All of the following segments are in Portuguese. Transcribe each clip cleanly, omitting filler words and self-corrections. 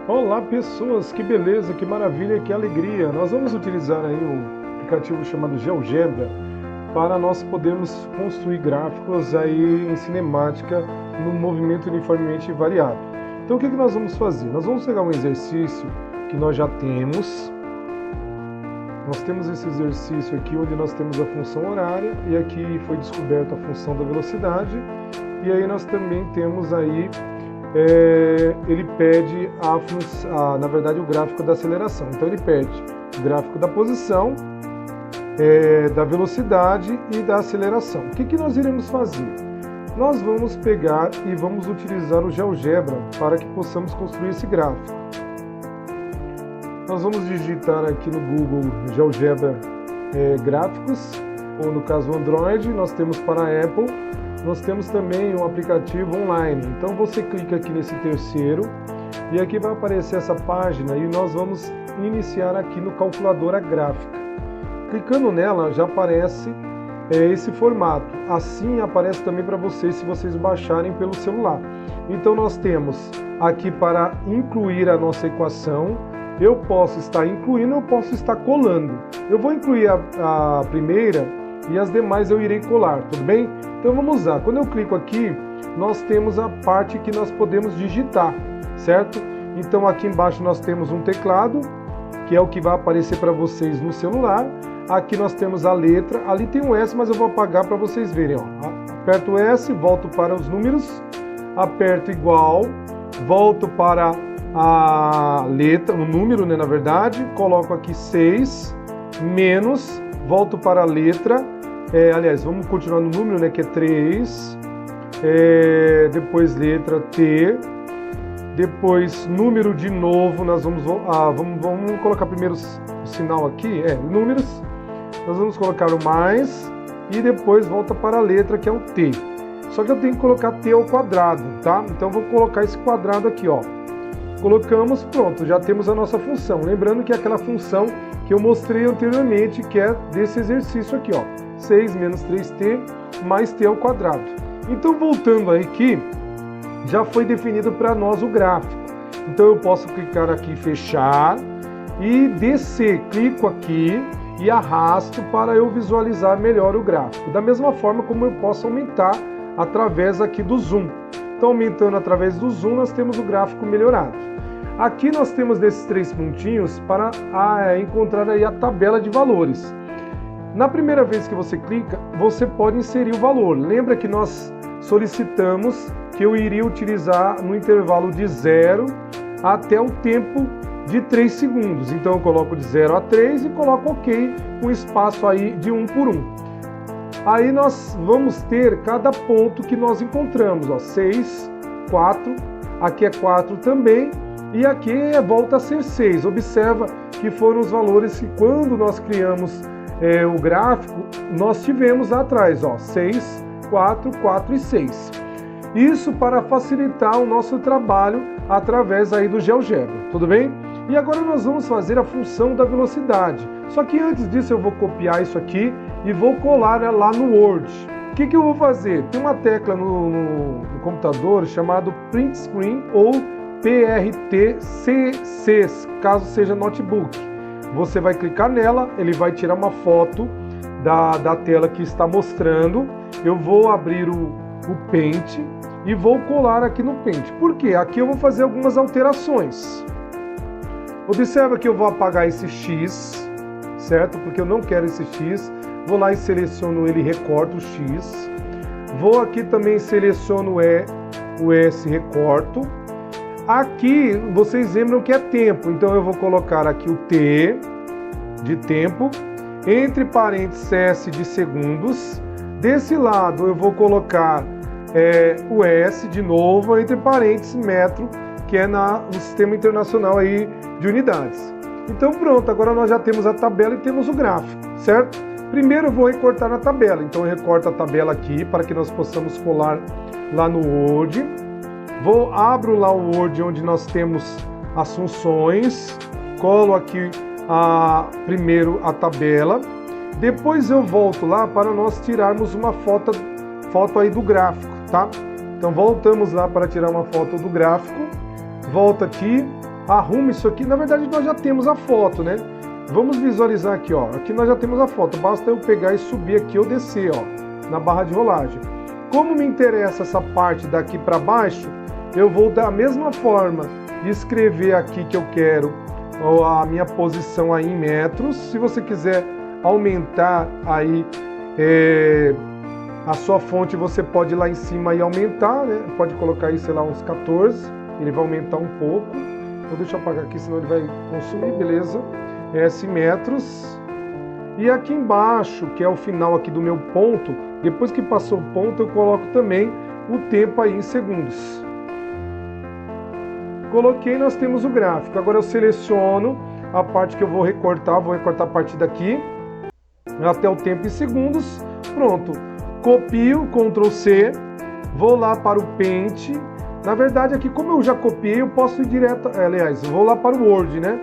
Olá pessoas, que beleza, que maravilha, que alegria! Nós vamos utilizar aí um aplicativo chamado GeoGebra para nós podermos construir gráficos aí em cinemática no movimento uniformemente variável. Então o que nós vamos fazer? Nós vamos pegar um exercício que nós já temos. Nós temos esse exercício aqui onde nós temos a função horária e aqui foi descoberta a função da velocidade e aí nós também temos aí ele pede na verdade o gráfico da aceleração. Então ele pede o gráfico da posição, da velocidade e da aceleração. O que nós iremos fazer? Nós vamos pegar e vamos utilizar o GeoGebra para que possamos construir esse gráfico. Nós vamos digitar aqui no Google GeoGebra gráficos, ou no caso Android, nós temos para a Apple. Nós temos também um aplicativo online, então você clica aqui nesse terceiro e aqui vai aparecer essa página e nós vamos iniciar aqui no calculadora gráfica. Clicando nela já aparece esse formato, assim aparece também para vocês se vocês baixarem pelo celular. Então nós temos aqui para incluir a nossa equação, eu posso estar incluindo, eu posso estar colando. Eu vou incluir a primeira e as demais eu irei colar, tudo bem? Então vamos lá, quando eu clico aqui, nós temos a parte que nós podemos digitar, certo? Então aqui embaixo nós temos um teclado, que é o que vai aparecer para vocês no celular. Aqui nós temos a letra, ali tem um S, mas eu vou apagar para vocês verem, ó. Aperto o S, volto para os números, aperto igual, volto para a letra, o número, né, na verdade, coloco aqui 6, menos, volto para a letra, aliás, vamos continuar no número, né, que é 3, depois letra T, depois número de novo, nós vamos colocar primeiro o sinal aqui, números, nós vamos colocar o mais, e depois volta para a letra que é o T. Só que eu tenho que colocar T ao quadrado, tá? Então vou colocar esse quadrado aqui, ó. Colocamos, pronto, já temos a nossa função. Lembrando que é aquela função que eu mostrei anteriormente, que é desse exercício aqui, ó. 6 menos 3t mais t ao quadrado. Então, voltando aí aqui, já foi definido para nós o gráfico. Então, eu posso clicar aqui, fechar e descer. Clico aqui e arrasto para eu visualizar melhor o gráfico. Da mesma forma como eu posso aumentar através aqui do zoom. Então, aumentando através do zoom, nós temos o gráfico melhorado. Aqui nós temos desses 3 pontinhos para encontrar aí a tabela de valores. Na primeira vez que você clica, você pode inserir o valor. Lembra que nós solicitamos que eu iria utilizar no intervalo de 0 até o tempo de 3 segundos. Então eu coloco de 0 a 3 e coloco OK, com espaço aí de 1 por 1. Aí nós vamos ter cada ponto que nós encontramos, ó, 6, 4, aqui é 4 também, e aqui volta a ser 6. Observa que foram os valores que quando nós criamos o gráfico, nós tivemos lá atrás, ó, 6, 4, 4 e 6. Isso para facilitar o nosso trabalho através aí do GeoGebra, tudo bem? E agora nós vamos fazer a função da velocidade. Só que antes disso eu vou copiar isso aqui e vou colar lá no Word. O que eu vou fazer? Tem uma tecla no computador chamado Print Screen ou PRTCC, caso seja notebook. Você vai clicar nela, ele vai tirar uma foto da tela que está mostrando. Eu vou abrir o Paint e vou colar aqui no Paint. Por quê? Aqui eu vou fazer algumas alterações. Observa que eu vou apagar esse X, certo? Porque eu não quero esse X. Vou lá e seleciono ele, recorto o X. Vou aqui também seleciono o S, recorto. Aqui vocês lembram que é tempo, então eu vou colocar aqui o T de tempo, entre parênteses S de segundos. Desse lado eu vou colocar o S de novo, entre parênteses metro, que é no Sistema Internacional aí de Unidades. Então pronto, agora nós já temos a tabela e temos o gráfico, certo? Primeiro eu vou recortar na tabela, então eu recorto a tabela aqui para que nós possamos colar lá no Word. Abro lá o Word onde nós temos as funções, colo aqui primeiro a tabela, depois eu volto lá para nós tirarmos uma foto aí do gráfico, tá? Então voltamos lá para tirar uma foto do gráfico, volto aqui, arrumo isso aqui. Na verdade, nós já temos a foto, né? Vamos visualizar aqui, ó. Aqui nós já temos a foto. Basta eu pegar e subir aqui ou descer, ó, na barra de rolagem. Como me interessa essa parte daqui para baixo, eu vou da mesma forma escrever aqui que eu quero a minha posição aí em metros. Se você quiser aumentar aí a sua fonte, você pode ir lá em cima e aumentar, né? Pode colocar aí, sei lá, uns 14, ele vai aumentar um pouco. Então deixa eu apagar aqui, senão ele vai consumir, beleza? S metros. E aqui embaixo, que é o final aqui do meu ponto, depois que passou o ponto, eu coloco também o tempo aí em segundos. Coloquei, nós temos o gráfico. Agora eu seleciono a parte que eu vou recortar a partir daqui até o tempo em segundos. Pronto. Copio, Ctrl C, vou lá para o Paint. Na verdade aqui, como eu já copiei, eu posso ir direto, aliás, vou lá para o Word, né?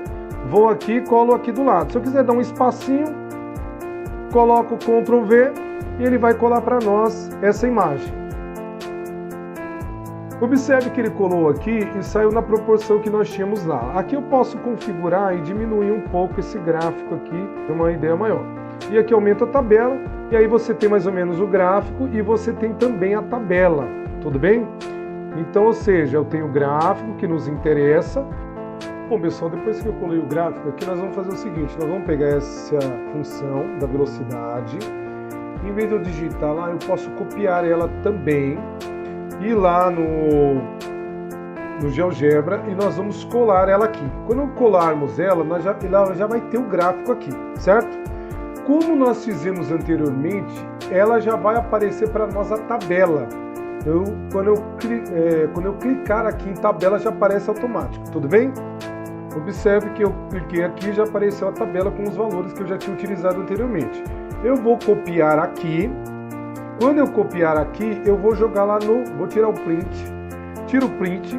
Vou aqui e colo aqui do lado. Se eu quiser dar um espacinho, coloco Ctrl V e ele vai colar para nós essa imagem. Observe que ele colou aqui e saiu na proporção que nós tínhamos lá. Aqui eu posso configurar e diminuir um pouco esse gráfico aqui, ter uma ideia maior. E aqui aumenta a tabela, e aí você tem mais ou menos o gráfico e você tem também a tabela, tudo bem? Então, ou seja, eu tenho o gráfico que nos interessa. Bom, pessoal, depois que eu colei o gráfico aqui, nós vamos fazer o seguinte, nós vamos pegar essa função da velocidade. Em vez de eu digitar lá, eu posso copiar ela também, ir lá no GeoGebra e nós vamos colar ela aqui. Quando colarmos ela, ela já vai ter o gráfico aqui, certo? Como nós fizemos anteriormente, ela já vai aparecer para nós a tabela. Quando eu clicar aqui em tabela, já aparece automático, tudo bem? Observe que eu cliquei aqui e já apareceu a tabela com os valores que eu já tinha utilizado anteriormente. Eu vou copiar aqui. Quando eu copiar aqui, eu vou jogar lá vou tirar o print, tiro o print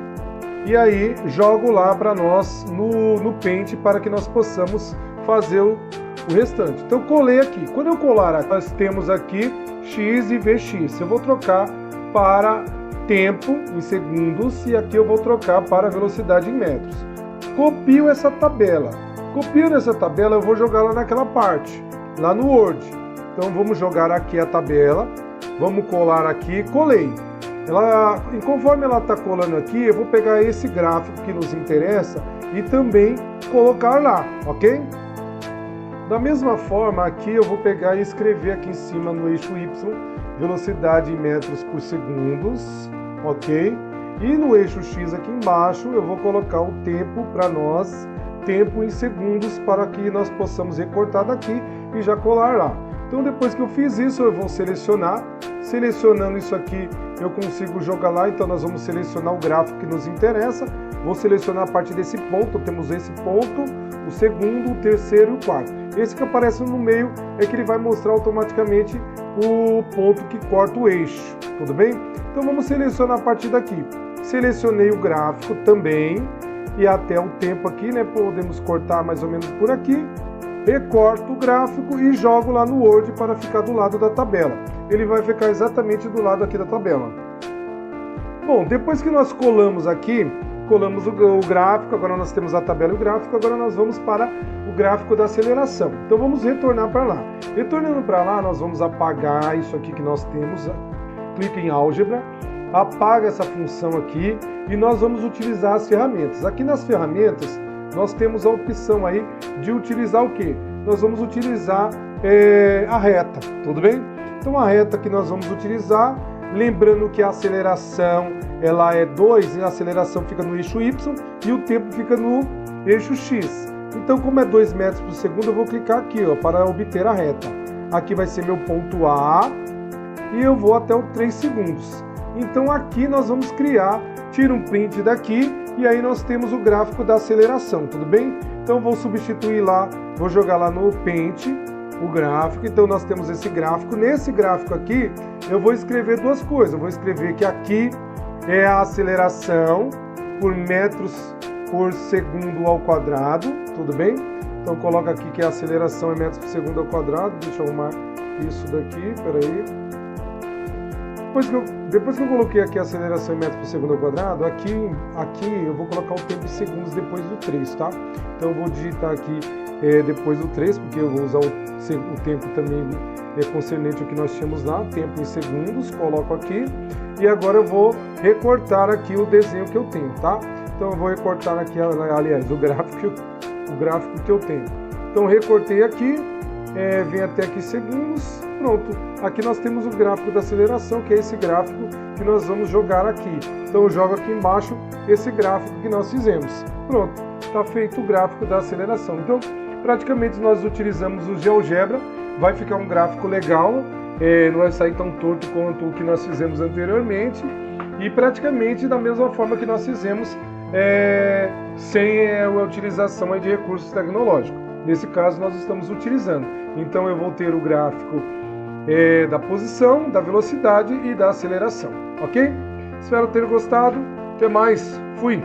e aí jogo lá para nós no Paint para que nós possamos fazer o restante. Então eu colei aqui. Quando eu colar, nós temos aqui X e VX. Eu vou trocar para tempo em segundos e aqui eu vou trocar para velocidade em metros. Copio essa tabela. Copiando essa tabela, eu vou jogar lá naquela parte, lá no Word. Então vamos jogar aqui a tabela. Vamos colar aqui, colei. Conforme ela está colando aqui, eu vou pegar esse gráfico que nos interessa e também colocar lá, ok? Da mesma forma, aqui eu vou pegar e escrever aqui em cima no eixo Y, velocidade em metros por segundos, ok? E no eixo X aqui embaixo eu vou colocar o tempo para nós, tempo em segundos, para que nós possamos recortar daqui e já colar lá. Então depois que eu fiz isso, eu vou selecionar. Selecionando isso aqui, eu consigo jogar lá. Então nós vamos selecionar o gráfico que nos interessa. Vou selecionar a partir desse ponto. Temos esse ponto, o segundo, o terceiro e o quarto. Esse que aparece no meio é que ele vai mostrar automaticamente o ponto que corta o eixo. Tudo bem? Então vamos selecionar a partir daqui. Selecionei o gráfico também. E até o tempo aqui, né? Podemos cortar mais ou menos por aqui. Recorto o gráfico e jogo lá no Word para ficar do lado da tabela. Ele vai ficar exatamente do lado aqui da tabela. Bom, depois que nós colamos aqui, colamos o gráfico, agora nós temos a tabela e o gráfico, agora nós vamos para o gráfico da aceleração. Então vamos retornar para lá. Retornando para lá, nós vamos apagar isso aqui que nós temos. Clique em álgebra, apaga essa função aqui e nós vamos utilizar as ferramentas. Aqui nas ferramentas, nós temos a opção aí de utilizar o que? Nós vamos utilizar a reta, tudo bem? Então a reta que nós vamos utilizar, lembrando que a aceleração ela é 2, e a aceleração fica no eixo Y e o tempo fica no eixo X. Então como é 2 metros por segundo, eu vou clicar aqui ó, para obter a reta. Aqui vai ser meu ponto A e eu vou até o 3 segundos. Então aqui nós vamos criar, tira um print daqui e aí nós temos o gráfico da aceleração, tudo bem? Então vou substituir lá, vou jogar lá no Paint o gráfico, então nós temos esse gráfico. Nesse gráfico aqui eu vou escrever duas coisas, eu vou escrever que aqui é a aceleração por metros por segundo ao quadrado, tudo bem? Então coloca aqui que a aceleração é metros por segundo ao quadrado, deixa eu arrumar isso daqui, peraí. depois que eu coloquei aqui a aceleração em metros por segundo ao quadrado, aqui eu vou colocar o tempo em segundos depois do 3, tá? Então eu vou digitar aqui depois do 3, porque eu vou usar o tempo também concernente ao que nós tínhamos lá, tempo em segundos, coloco aqui. E agora eu vou recortar aqui o desenho que eu tenho, tá? Então eu vou recortar aqui, aliás, o gráfico que eu tenho. Então recortei aqui, vem até aqui segundos, pronto. Aqui nós temos o gráfico da aceleração, que é esse gráfico que nós vamos jogar aqui. Então eu jogo aqui embaixo esse gráfico que nós fizemos. Pronto, está feito o gráfico da aceleração. Então praticamente nós utilizamos o GeoGebra, vai ficar um gráfico legal, não vai sair tão torto quanto o que nós fizemos anteriormente e praticamente da mesma forma que nós fizemos sem a utilização de recursos tecnológicos. Nesse caso nós estamos utilizando. Então eu vou ter o gráfico da posição, da velocidade e da aceleração, ok? Espero ter gostado. Até mais. Fui!